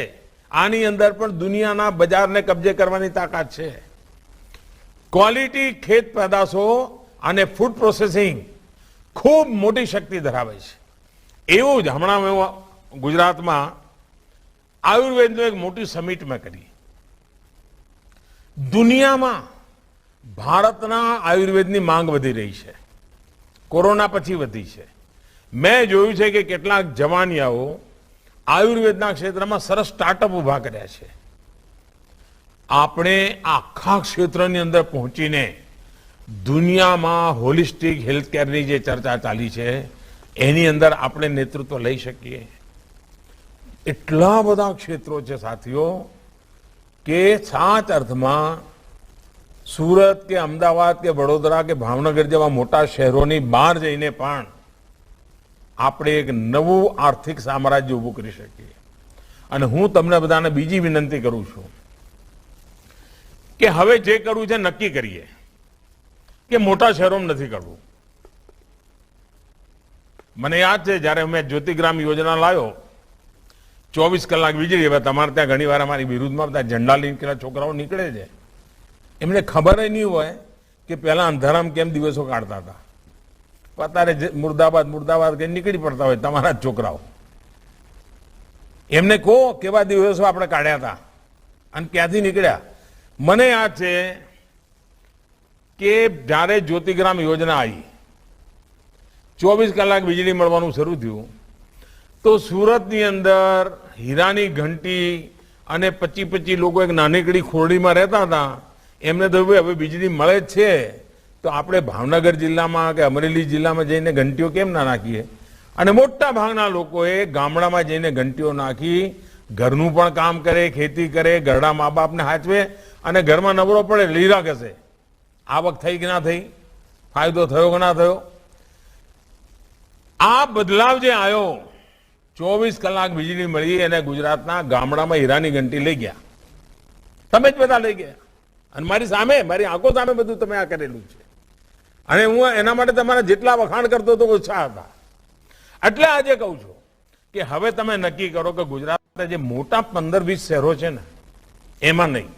આની અંદર પણ દુનિયાના બજારને કબજે કરવાની તાકાત છે. ક્વોલિટી ખેત પેદાશો અને ફૂડ પ્રોસેસિંગ ખૂબ મોટી શક્તિ ધરાવે છે. એવું જ હમણાં મેં ગુજરાતમાં આયુર્વેદનું એક મોટી સમિટ મેં કરી. દુનિયામાં ભારતના આયુર્વેદની માંગ વધી રહી છે, કોરોના પછી વધી છે. મેં જોયું છે કે કેટલાક જવાનિયાઓ આયુર્વેદના ક્ષેત્રમાં સરસ સ્ટાર્ટઅપ ઉભા કર્યા છે. આપણે આખા ક્ષેત્રની અંદર પહોંચીને દુનિયામાં હોલિસ્ટિક હેલ્થકેરની જે ચર્ચા ચાલી છે એની અંદર આપણે નેતૃત્વ લઈ શકીએ. એટલા બધા ક્ષેત્રો છે સાથીઓ કે સાચ અર્થમાં સુરત કે અમદાવાદ કે વડોદરા કે ભાવનગર જેવા મોટા શહેરોની બહાર જઈને પણ આપણે એક નવું આર્થિક સામ્રાજ્ય ઊભું કરી શકીએ. અને હું તમને બધાને બીજી વિનંતી કરું છું કે હવે જે કરવું છે નક્કી કરીએ કે મોટા શહેરોમાં નથી કરવું. મને યાદ છે જ્યારે મેં જ્યોતિગ્રામ યોજના લાવ્યો, 24 કલાક વીજળી. હવે તમારે ત્યાં ઘણી વાર અમારી વિરુદ્ધમાં બધા ઝંડા લઈને કેટલા છોકરાઓ નીકળે છે, એમને ખબર નહીં હોય કે પહેલા અંધારામાં કેમ દિવસો કાઢતા હતા. અત્યારે મુર્દાબાદ મુર્દાબાદ કઈ નીકળી પડતા હોય તમારા જ છોકરાઓ. એમને કહો કેવા દિવસો આપણે કાઢ્યા હતા અને ક્યાંથી નીકળ્યા. મને યાદ છે કે જ્યારે જ્યોતિગ્રામ યોજના આવી, 24 કલાક વીજળી મળવાનું શરૂ થયું, તો સુરતની અંદર હીરાની ઘંટી અને 25 લોકો એક નાનકડી ખોરડીમાં રહેતા હતા. એમને તો હવે વીજળી મળે જ છે તો આપણે ભાવનગર જિલ્લામાં કે અમરેલી જિલ્લામાં જઈને ઘંટીઓ કેમ ના નાખીએ? અને મોટા ભાગના લોકોએ ગામડામાં જઈને ઘંટીઓ નાખી ઘરનું પણ કામ કરે, ખેતી કરે, ઘરડા મા બાપને હાચવે અને ઘરમાં નબળો પડે લીરા ઘસે. આવક થઈ કે ના થઈ? ફાયદો થયો કે ના થયો? આ બદલાવ જે આવ્યો, 24 કલાક વીજળી મળી અને ગુજરાતના ગામડામાં હીરાની ઘંટી લઈ ગયા. તમે જ બધા લઈ ગયા અને મારી સામે, મારી આંખો સામે બધું તમે આ કરેલું છે. અને હું એના માટે તમારા જેટલા વખાણ કરતો હતો ઓછા હતા. એટલે આજે કહું છું કે હવે તમે નક્કી કરો કે ગુજરાતના જે મોટા 15-20 શહેરો છે ને એમાં નહીં,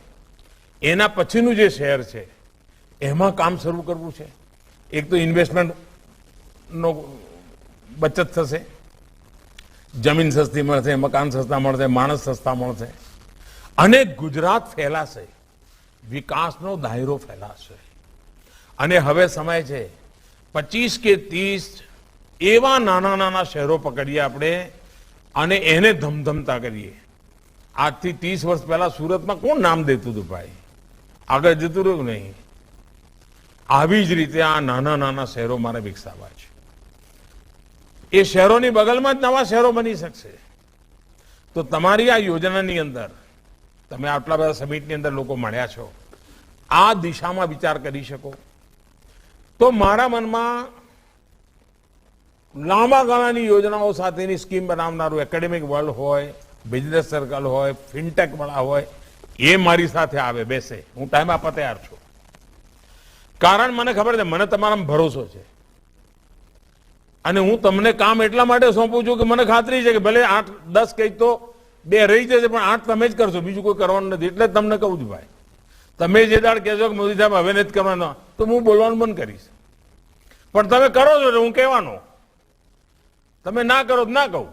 એના પછીનું જે શહેર છે એમાં કામ શરૂ કરવું છે. એક તો ઇન્વેસ્ટમેન્ટ નો બચત થશે, જમીન સસ્તી મળશે, મકાન સસ્તા મળશે, માણસ સસ્તા મળશે અને ગુજરાત ફેલાશે, વિકાસનો દાયરો ફેલાશે. અને હવે સમય છે 25 કે 30 એવા નાના નાના શહેરો પકડીએ આપણે અને એને ધમધમતા કરીએ. આજથી 30 વર્ષ પહેલા સુરતમાં કોણ નામ દેતું હતું ભાઈ? આગળ જતું રહ્યું નહીં. આવી જ રીતે આ નાના નાના શહેરો મારે વિકસાવવા છે. એ શહેરોની બગલમાં જ નવા શહેરો બની શકશે. તો તમારી આ યોજનાની અંદર તમે આટલા બધા સમિટની અંદર લોકો મળ્યા છો, આ દિશામાં વિચાર કરી શકો તો મારા મનમાં લાંબા ગાળાની યોજનાઓ સાથેની સ્કીમ બનાવનારું એકેડેમિક વર્લ્ડ હોય, બિઝનેસ સર્કલ હોય, ફિનટેક વાળા હોય, એ મારી સાથે આવે, બેસે. હું ટાઈમ આપવા તૈયાર છું. કારણ મને ખબર છે, મને તમારામાં ભરોસો છે અને હું તમને કામ એટલા માટે સોંપું છું કે મને ખાતરી છે કે ભલે 8-10 કંઈક તો 2 રહી જશે પણ 8 તમે જ કરશો, બીજું કોઈ કરવાનું નથી. એટલે જ તમને કહું છું ભાઈ, તમે જે દાડ કહેશો કે મોદી સાહેબ હવે નથી કરવાનો તો હું બોલવાનું બંધ કરીશ. પણ તમે કરો છો હું કહેવાનો, તમે ના કરો તો ના કહું.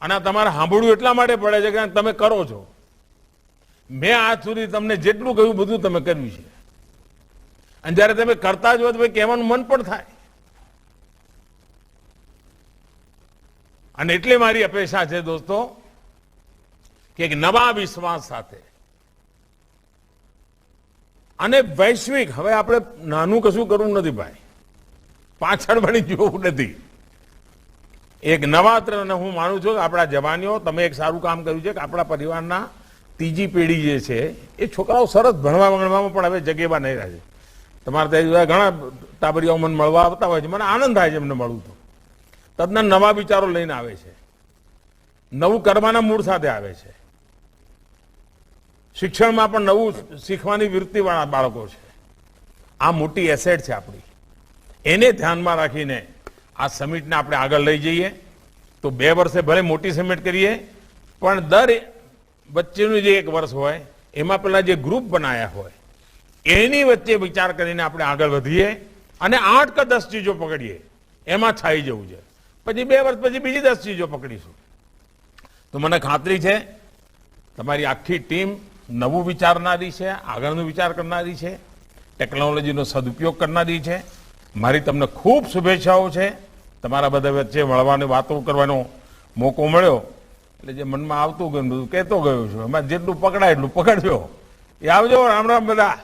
અને આ તમારે સાંભળવું એટલા માટે પડે છે કે તમે કરો છો. મેં આજ સુધી તમને જેટલું કહ્યું બધું તમે કર્યું છે અને જયારે તમે કરતા જ હોય તો ભાઈ કહેવાનું મન પણ થાય. અને એટલે મારી અપેક્ષા છે દોસ્તો કે એક નવા વિશ્વાસ સાથે અને વૈશ્વિક, હવે આપણે નાનું કશું કરવું નથી ભાઈ, પાછળ વળી જોવું નથી. એક નવા તરફ હું માનું છું કે આપણા જવાનીઓ, તમે એક સારું કામ કર્યું છે કે આપણા પરિવારના ત્રીજી પેઢી જે છે એ છોકરાઓ સરસ ભણવામાં પણ હવે જગેવા નહીં રહે છે. તમારે ત્યાં ઘણા ટાબરિયાઓ મને મળવા આવતા હોય છે, મને આનંદ થાય છે એમને મળવું. તો તદ્દન નવા વિચારો લઈને આવે છે, નવું કરવાના મૂળ સાથે આવે છે. શિક્ષણમાં પણ નવું શીખવાની વૃત્તિવાળા બાળકો છે. આ મોટી એસેટ છે આપણી. એને ધ્યાનમાં રાખીને આ સમિટને આપણે આગળ લઈ જઈએ તો 2 વર્ષે ભલે મોટી સમિટ કરીએ પણ દર વચ્ચેનું જે 1 વર્ષ હોય એમાં પેલા જે ગ્રુપ બનાયા હોય એની વચ્ચે વિચાર કરીને આપણે આગળ વધીએ અને 8 કે 10 ચીજો પકડીએ, એમાં છાઈ જવું છે. પછી 2 વર્ષ પછી બીજી 10 ચીજો પકડીશું. તો મને ખાતરી છે તમારી આખી ટીમ નવું વિચારનારી છે, આગળનું વિચાર કરનારી છે, ટેકનોલોજીનો સદુપયોગ કરનારી છે. મારી તમને ખૂબ શુભેચ્છાઓ છે. તમારા બધા વચ્ચે મળવાની વાતો કરવાનો મોકો મળ્યો એટલે જે મનમાં આવતું ગયું બધું કહેતો ગયો છું. એમાં જેટલું પકડાય એટલું પકડજો. એ આવજો. રામ રામ બધા.